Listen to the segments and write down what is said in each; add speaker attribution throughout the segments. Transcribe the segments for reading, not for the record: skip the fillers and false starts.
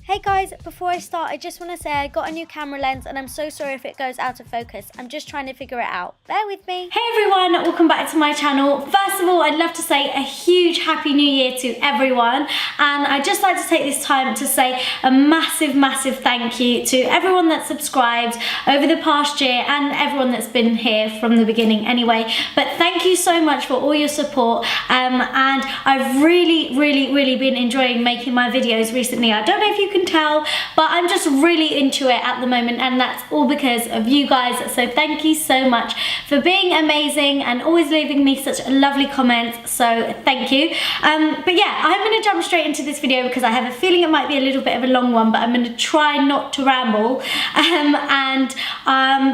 Speaker 1: Hey guys, before I start, I just want to say I got a new camera lens and I'm so sorry if it goes out of focus. I'm just trying to figure it out. Bear with me. Hey everyone, welcome back to my channel. First of all, I'd love to say a huge Happy New Year to everyone. And I'd just like to take this time to say a massive thank you to everyone that subscribed over the past year and everyone that's been here from the beginning anyway. But thank you so much for all your support. And I've really been enjoying making my videos recently. I don't know if you can tell, but I'm just really into it at the moment, and that's all because of you guys. So thank you so much for being amazing and always leaving me such lovely comments. So thank you. But yeah, I'm going to jump straight into this video because I have a feeling it might be a little bit of a long one, but I'm going to try not to ramble.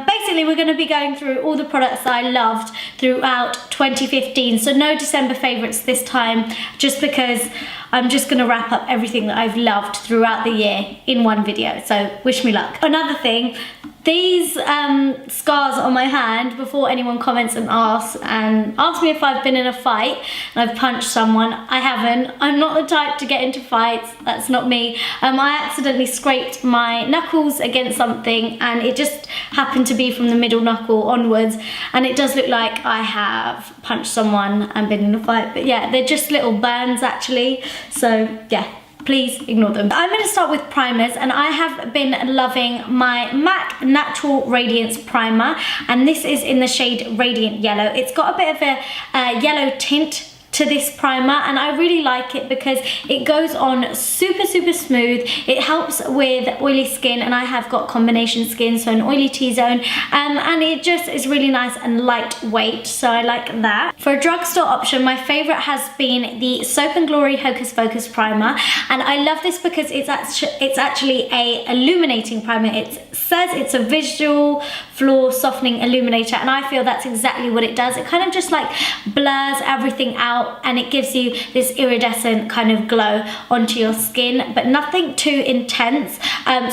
Speaker 1: Basically we're going to be going through all the products that I loved throughout 2015. So no December favorites this time, just because I'm just going to wrap up everything that I've loved throughout the year in one video. So wish me luck. Another thing, these scars on my hand, before anyone comments and asks me if I've been in a fight and I've punched someone, I haven't. I'm not the type to get into fights. That's not me. I accidentally scraped my knuckles against something and it just happened to be from the middle knuckle onwards, and it does look like I have punched someone and been in a fight. But yeah, they're just little burns actually. So yeah, please ignore them. I'm going to start with primers, and I have been loving my MAC Natural Radiance Primer, and this is in the shade Radiant Yellow. It's got a bit of a yellow tint to this primer, and I really like it because it goes on super smooth. It helps with oily skin, and I have got combination skin, so an oily T-zone, and it just is really nice and lightweight, so I like that. For a drugstore option, my favorite has been the Soap and Glory Hocus Pocus primer, and I love this because it's actually a illuminating primer. It says it's a visual floor softening illuminator, and I feel that's exactly what it does. It kind of just like blurs everything out, and it gives you this iridescent kind of glow onto your skin, but nothing too intense.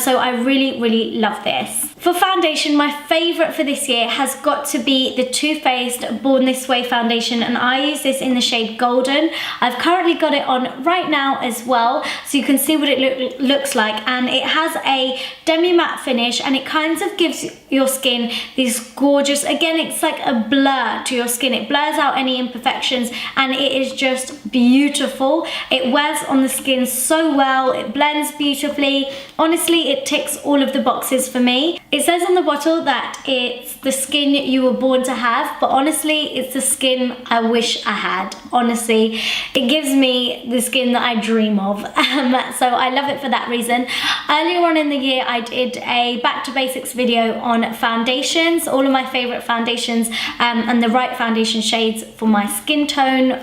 Speaker 1: So I really love this. For foundation, my favorite for this year has got to be the Too Faced Born This Way foundation, and I use this in the shade Golden. I've currently got it on right now as well, so you can see what it looks like, and it has a demi matte finish, and it kind of gives your skin this gorgeous, again, it's like a blur to your skin. It blurs out any imperfections, and it is just beautiful. It wears on the skin so well. It blends beautifully. Honestly, it ticks all of the boxes for me. It says on the bottle that it's the skin you were born to have, but honestly, it's the skin I wish I had. Honestly, it gives me the skin that I dream of. So I love it for that reason. Earlier on in the year, I did a back to basics video on foundations, all of my favorite foundations, and the right foundation shades for my skin tone,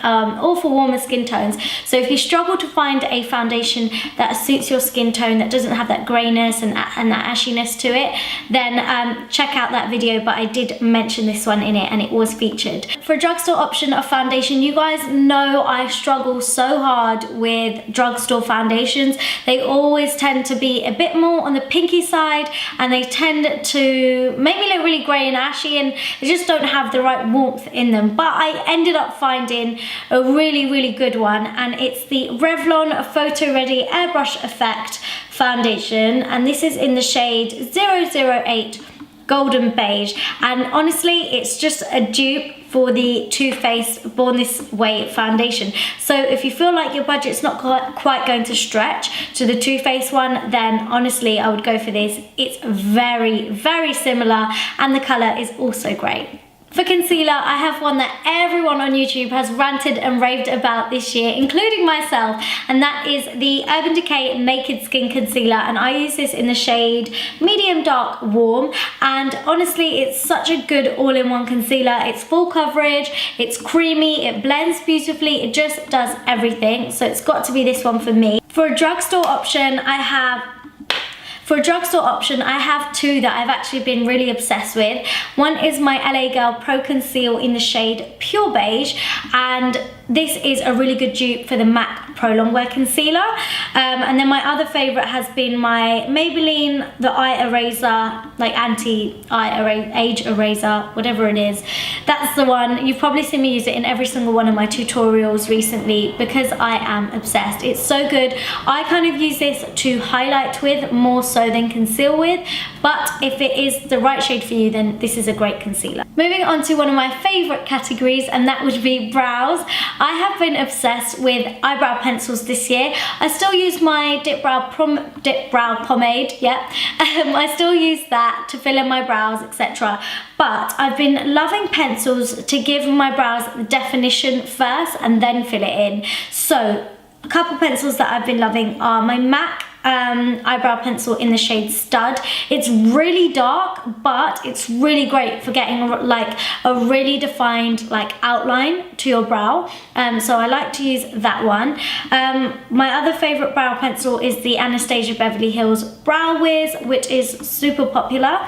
Speaker 1: or for warmer skin tones. So if you struggle to find a foundation that suits your skin tone, that doesn't have that grayness and that ashiness to it, then check out that video, but I did mention this one in it and it was featured. For a drugstore option of foundation, you guys know I struggle so hard with drugstore foundations. They always tend to be a bit more on the pinky side, and they tend to make me look really grey and ashy, and they just don't have the right warmth in them. But I ended up finding a really good one, and it's the Revlon Photo Ready Airbrush Effect foundation, and this is in the shade 008 Golden Beige, and honestly it's just a dupe for the Too Faced Born This Way foundation. So if you feel like your budget's not quite going to stretch to the Too Faced one, then honestly I would go for this. It's very similar, and the colour is also great. For concealer, I have one that everyone on YouTube has ranted and raved about this year, including myself, and that is the Urban Decay Naked Skin Concealer, and I use this in the shade Medium Dark Warm, and honestly it's such a good all-in-one concealer. It's full coverage, it's creamy, it blends beautifully, it just does everything, so it's got to be this one for me. For a drugstore option, I have two that I've actually been really obsessed with. One is my LA Girl Pro Conceal in the shade Pure Beige, and this is a really good dupe for the MAC Pro Longwear Concealer. And then my other favourite has been my Maybelline, the eye eraser, like anti-eye age eraser, whatever it is. That's the one. You've probably seen me use it in every single one of my tutorials recently because I am obsessed. It's so good. I kind of use this to highlight with more so than conceal with, but if it is the right shade for you, then this is a great concealer. Moving on to one of my favourite categories, and that would be brows. I have been obsessed with eyebrow pencils this year. I still use my dip brow pomade, yeah. I still use that to fill in my brows, etc. But I've been loving pencils to give my brows the definition first and then fill it in. So a couple pencils that I've been loving are my MAC eyebrow pencil in the shade Stud. It's really dark, but it's really great for getting like a really defined like outline to your brow. So I like to use that one. My other favorite brow pencil is the Anastasia Beverly Hills Brow Wiz, which is super popular.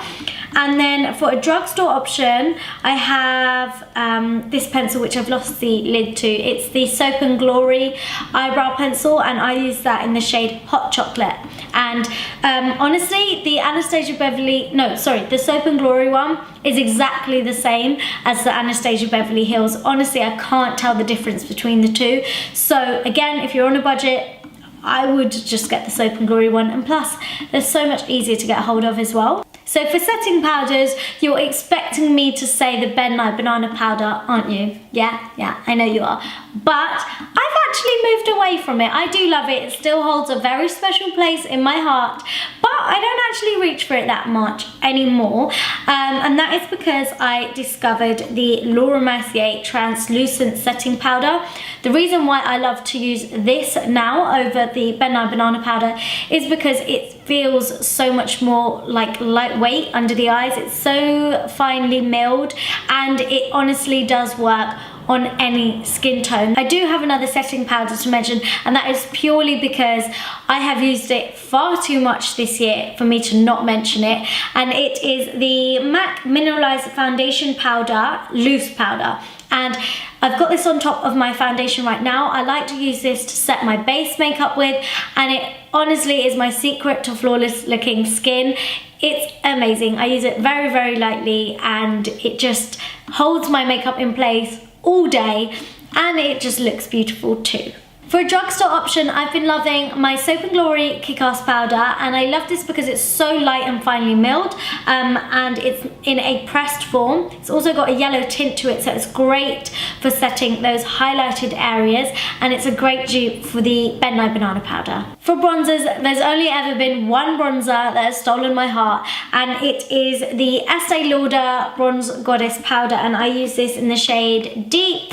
Speaker 1: And then for a drugstore option, I have this pencil which I've lost the lid to. It's the Soap and Glory eyebrow pencil, and I use that in the shade Hot Chocolate. And honestly, the the Soap and Glory one is exactly the same as the Anastasia Beverly Hills. Honestly, I can't tell the difference between the two. So again, if you're on a budget, I would just get the Soap and Glory one, and plus they're so much easier to get hold of as well. So for setting powders, you're expecting me to say the Ben Nye Banana Powder, aren't you? Yeah, I know you are. But I've actually moved away from it. I do love it. It still holds a very special place in my heart, but I don't actually reach for it that much anymore. And that is because I discovered the Laura Mercier Translucent Setting Powder. The reason why I love to use this now over the Ben Nye Banana Powder is because it feels so much more like lightweight under the eyes. It's so finely milled, and it honestly does work on any skin tone. I do have another setting powder to mention, and that is purely because I have used it far too much this year for me to not mention it, and it is the MAC Mineralized Foundation Powder, Loose Powder. And I've got this on top of my foundation right now. I like to use this to set my base makeup with, and it honestly is my secret to flawless looking skin. It's amazing. I use it very, very lightly, and it just holds my makeup in place all day, and it just looks beautiful too. For a drugstore option, I've been loving my Soap and Glory Kick-Ass Powder, and I love this because it's so light and finely milled, and it's in a pressed form. It's also got a yellow tint to it, so it's great for setting those highlighted areas, and it's a great dupe for the Ben Nye Banana Powder. For bronzers, there's only ever been one bronzer that has stolen my heart, and it is the Estee Lauder Bronze Goddess Powder, and I use this in the shade Deep.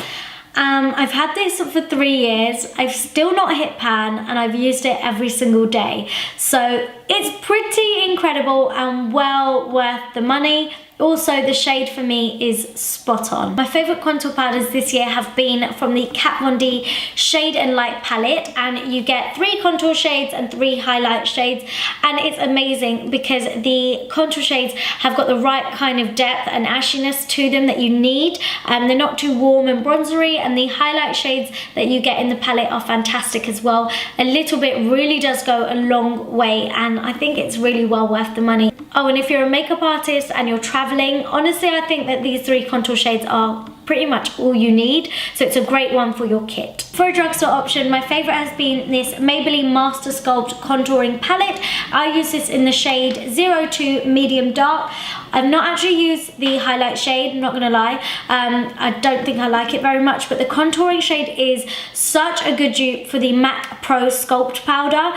Speaker 1: I've had this for 3 years. I've still not hit pan, and I've used it every single day. So it's pretty incredible and well worth the money. Also, the shade for me is spot on. My favourite contour powders this year have been from the Kat Von D Shade and Light palette, and you get 3 contour shades and 3 highlight shades, and it's amazing because the contour shades have got the right kind of depth and ashiness to them that you need. They're not too warm and bronzery, and the highlight shades that you get in the palette are fantastic as well. A little bit really does go a long way, and I think it's really well worth the money. Oh, and if you're a makeup artist and you're traveling, honestly, I think that these 3 contour shades are pretty much all you need, so it's a great one for your kit. For a drugstore option, my favorite has been this Maybelline Master Sculpt Contouring Palette. I use this in the shade 02 Medium Dark. I've not actually used the highlight shade, I'm not gonna lie. I don't think I like it very much, but the contouring shade is such a good dupe for the MAC Pro Sculpt Powder.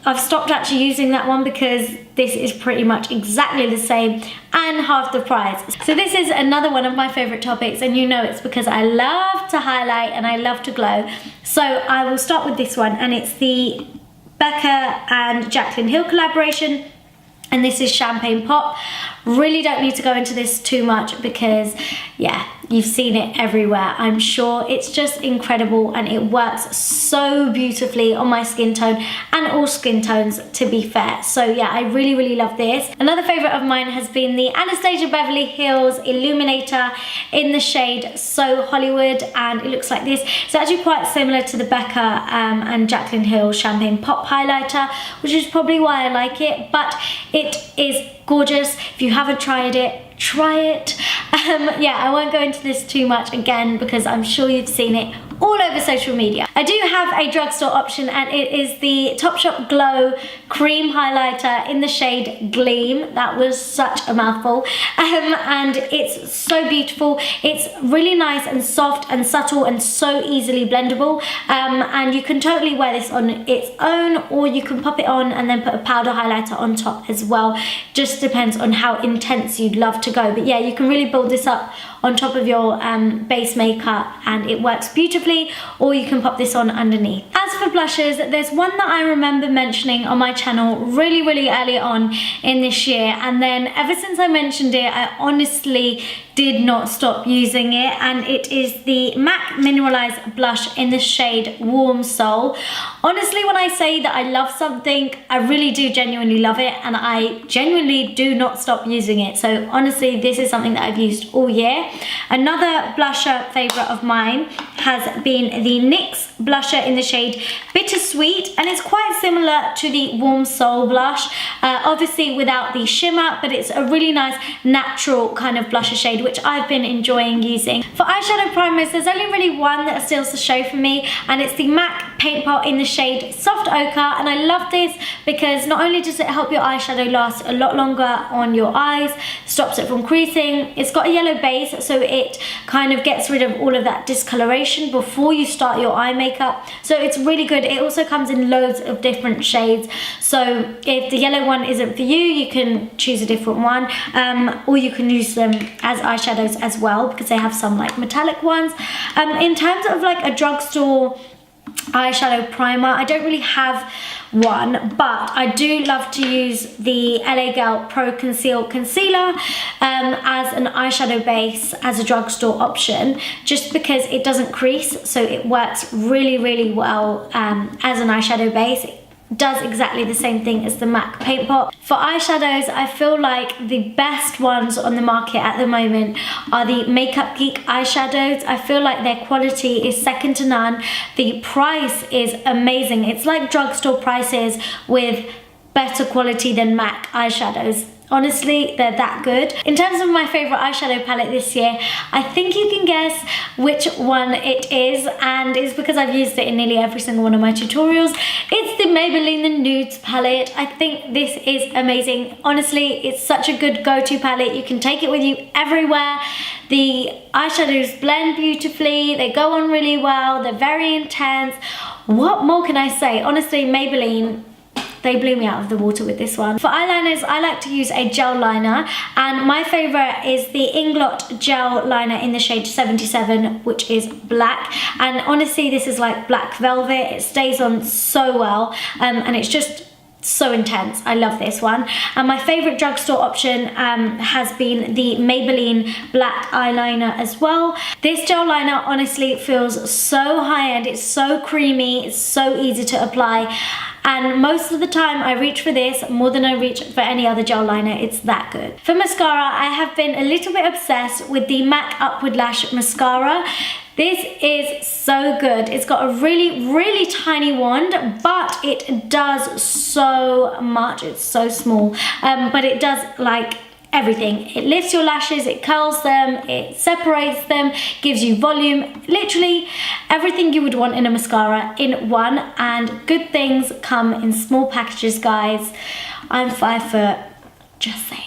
Speaker 1: I've stopped actually using that one because this is pretty much exactly the same and half the price. So this is another one of my favorite topics, and you know it's because I love to highlight and I love to glow. So I will start with this one, and it's the Becca and Jaclyn Hill collaboration, and this is Champagne Pop. Really don't need to go into this too much because, yeah, you've seen it everywhere, I'm sure. It's just incredible and it works so beautifully on my skin tone and all skin tones, to be fair. So yeah, I really, really love this. Another favorite of mine has been the Anastasia Beverly Hills Illuminator in the shade So Hollywood, and it looks like this. It's actually quite similar to the Becca and Jaclyn Hill Champagne Pop Highlighter, which is probably why I like it, but it is gorgeous. If you haven't tried it, try it. Yeah, I won't go into this too much again because I'm sure you've seen it all over social media. I do have a drugstore option, and it is the Topshop Glow Cream Highlighter in the shade Gleam. That was such a mouthful. And it's so beautiful. It's really nice and soft and subtle and so easily blendable. And you can totally wear this on its own, or you can pop it on and then put a powder highlighter on top as well. Just depends on how intense you'd love to go. But yeah, you can really build this up on top of your base makeup and it works beautifully, or you can pop this on underneath. As for blushes, there's one that I remember mentioning on my channel really, really early on in this year, and then ever since I mentioned it, I honestly did not stop using it, and it is the MAC Mineralized Blush in the shade Warm Soul. Honestly, when I say that I love something, I really do genuinely love it, and I genuinely do not stop using it. So honestly, this is something that I've used all year. Another blusher favorite of mine has been the NYX blusher in the shade Bittersweet, and it's quite similar to the Warm Soul blush, obviously without the shimmer, but it's a really nice natural kind of blusher shade, which I've been enjoying using. For eyeshadow primers, there's only really one that steals the show for me, and it's the MAC Paint Pot in the shade Soft Ochre. And I love this because not only does it help your eyeshadow last a lot longer on your eyes, stops it from creasing, it's got a yellow base, so it kind of gets rid of all of that discoloration before you start your eye makeup. So it's really good. It also comes in loads of different shades, so if the yellow one isn't for you, you can choose a different one, or you can use them as eyeshadows as well, because they have some like metallic ones. In terms of like a drugstore eyeshadow primer, I don't really have one, but I do love to use the LA Girl Pro Conceal Concealer as an eyeshadow base as a drugstore option, just because it doesn't crease, so it works really, really well as an eyeshadow base. Does exactly the same thing as the MAC Paint Pot. For eyeshadows, I feel like the best ones on the market at the moment are the Makeup Geek eyeshadows. I feel like their quality is second to none. The price is amazing. It's like drugstore prices with better quality than MAC eyeshadows. Honestly, they're that good. In terms of my favorite eyeshadow palette this year, I think you can guess which one it is, and it's because I've used it in nearly every single one of my tutorials. It's the Maybelline The Nudes palette. I think this is amazing. Honestly, it's such a good go-to palette. You can take it with you everywhere. The eyeshadows blend beautifully, they go on really well, they're very intense. What more can I say? Honestly, Maybelline, they blew me out of the water with this one. For eyeliners, I like to use a gel liner, and my favorite is the Inglot gel liner in the shade 77, which is black. And honestly, this is like black velvet. It stays on so well, and it's just so intense. I love this one. And my favorite drugstore option has been the Maybelline black eyeliner as well. This gel liner honestly feels so high-end. It's so creamy, it's so easy to apply, and most of the time I reach for this more than I reach for any other gel liner. It's that good. For mascara, I have been a little bit obsessed with the MAC Upward Lash Mascara. This is so good. It's got a really, really tiny wand, but it does so much. It's so small, but it does like everything. It lifts your lashes, it curls them, it separates them, gives you volume, literally everything you would want in a mascara in one. And good things come in small packages, guys. I'm 5 foot, just saying.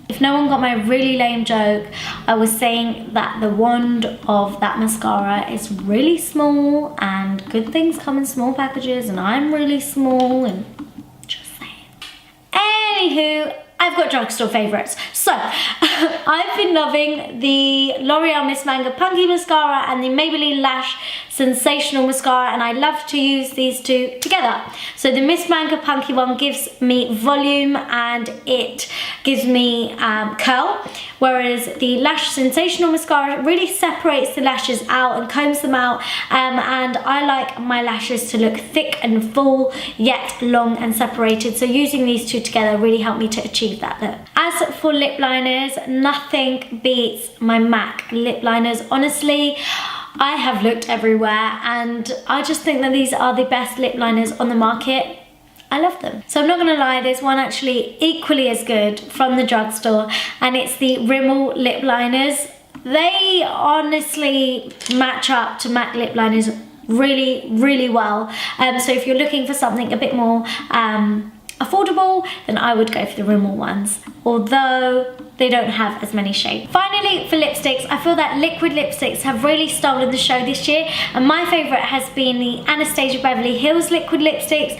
Speaker 1: If no one got my really lame joke, I was saying that the wand of that mascara is really small, and good things come in small packages, and I'm really small, and just saying. Anywho, I've got drugstore favorites. So, I've been loving the L'Oreal Miss Manga Punky Mascara and the Maybelline Lash Sensational Mascara, and I love to use these two together. So the Miss Manga Punky one gives me volume and it gives me curl, whereas the Lash Sensational Mascara really separates the lashes out and combs them out, and I like my lashes to look thick and full, yet long and separated. So using these two together really helped me to achieve that look. As for lip liners, nothing beats my MAC lip liners. Honestly, I have looked everywhere and I just think that these are the best lip liners on the market. I love them. So I'm not gonna lie, there's one actually equally as good from the Drugstore, and it's the Rimmel lip liners. They honestly match up to MAC lip liners really, really well. So if you're looking for something a bit more affordable, then I would go for the Rimmel ones, although they don't have as many shades. Finally, for lipsticks, I feel that liquid lipsticks have really stolen the show this year, and my favourite has been the Anastasia Beverly Hills liquid lipsticks.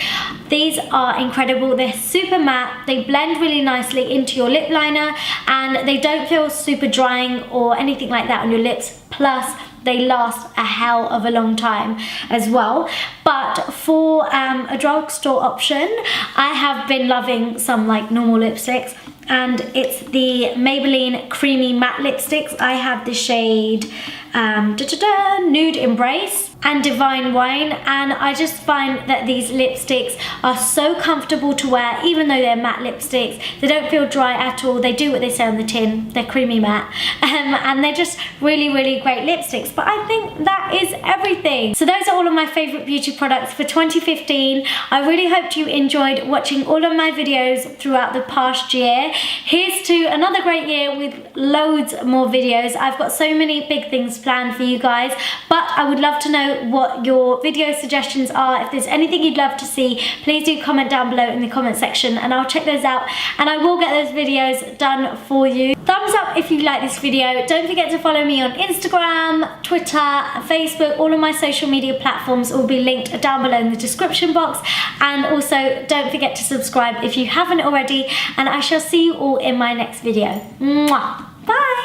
Speaker 1: These are incredible. They're super matte, they blend really nicely into your lip liner, and they don't feel super drying or anything like that on your lips, plus they last a hell of a long time as well. But for a drugstore option, I have been loving some like normal lipsticks, and it's the Maybelline Creamy Matte Lipsticks. I have the shade Nude Embrace and Divine Wine, and I just find that these lipsticks are so comfortable to wear, even though they're matte lipsticks. They don't feel dry at all. They do what they say on the tin. They're creamy matte, and they're just really, really great lipsticks. But I think that is everything. So those are all of my favorite beauty products for 2015. I really hope you enjoyed watching all of my videos throughout the past year. Here's to another great year with loads more videos. I've got so many big things planned for you guys, but I would love to know what your video suggestions are. If there's anything you'd love to see, please do comment down below in the comment section and I'll check those out, and I will get those videos done for you. Thumbs up if you like this video. Don't forget to follow me on Instagram, Twitter, Facebook. All of my social media platforms will be linked down below in the description box, and also don't forget to subscribe if you haven't already, and I shall see you all in my next video. Mwah! Bye!